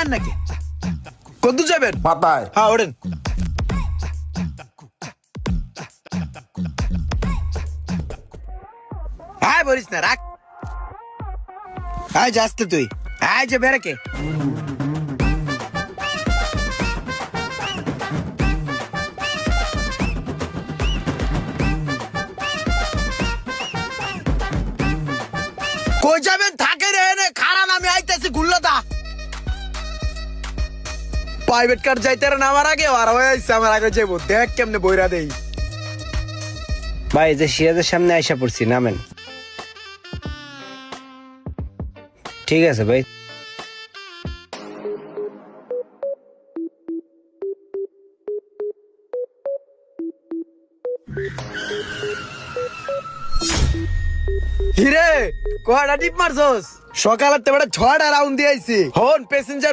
আন নাকি কত যাবেন পাতায় হ্যাঁ ওঠেন আয় বলিস না রাখ আয় যাস তো তুই আয় যে বেড়াকে কই যাবেন থাকে রে নে খারান আমি আইতেছি গুল্লাদা প্রাইভেট কার যাইতে নামার আগে আর হয়েছে আমার আগে যাবো দেখ কেমনে বইরা দেই ভাই যে সিরাজের সামনে আইসা পড়ছি নামেন ঠিক আছে ভাই হিরে কয়টা টিপ মারছস সকালের তো বেটা 6টা রাউন্ড দিয়েছি হন প্যাসেঞ্জার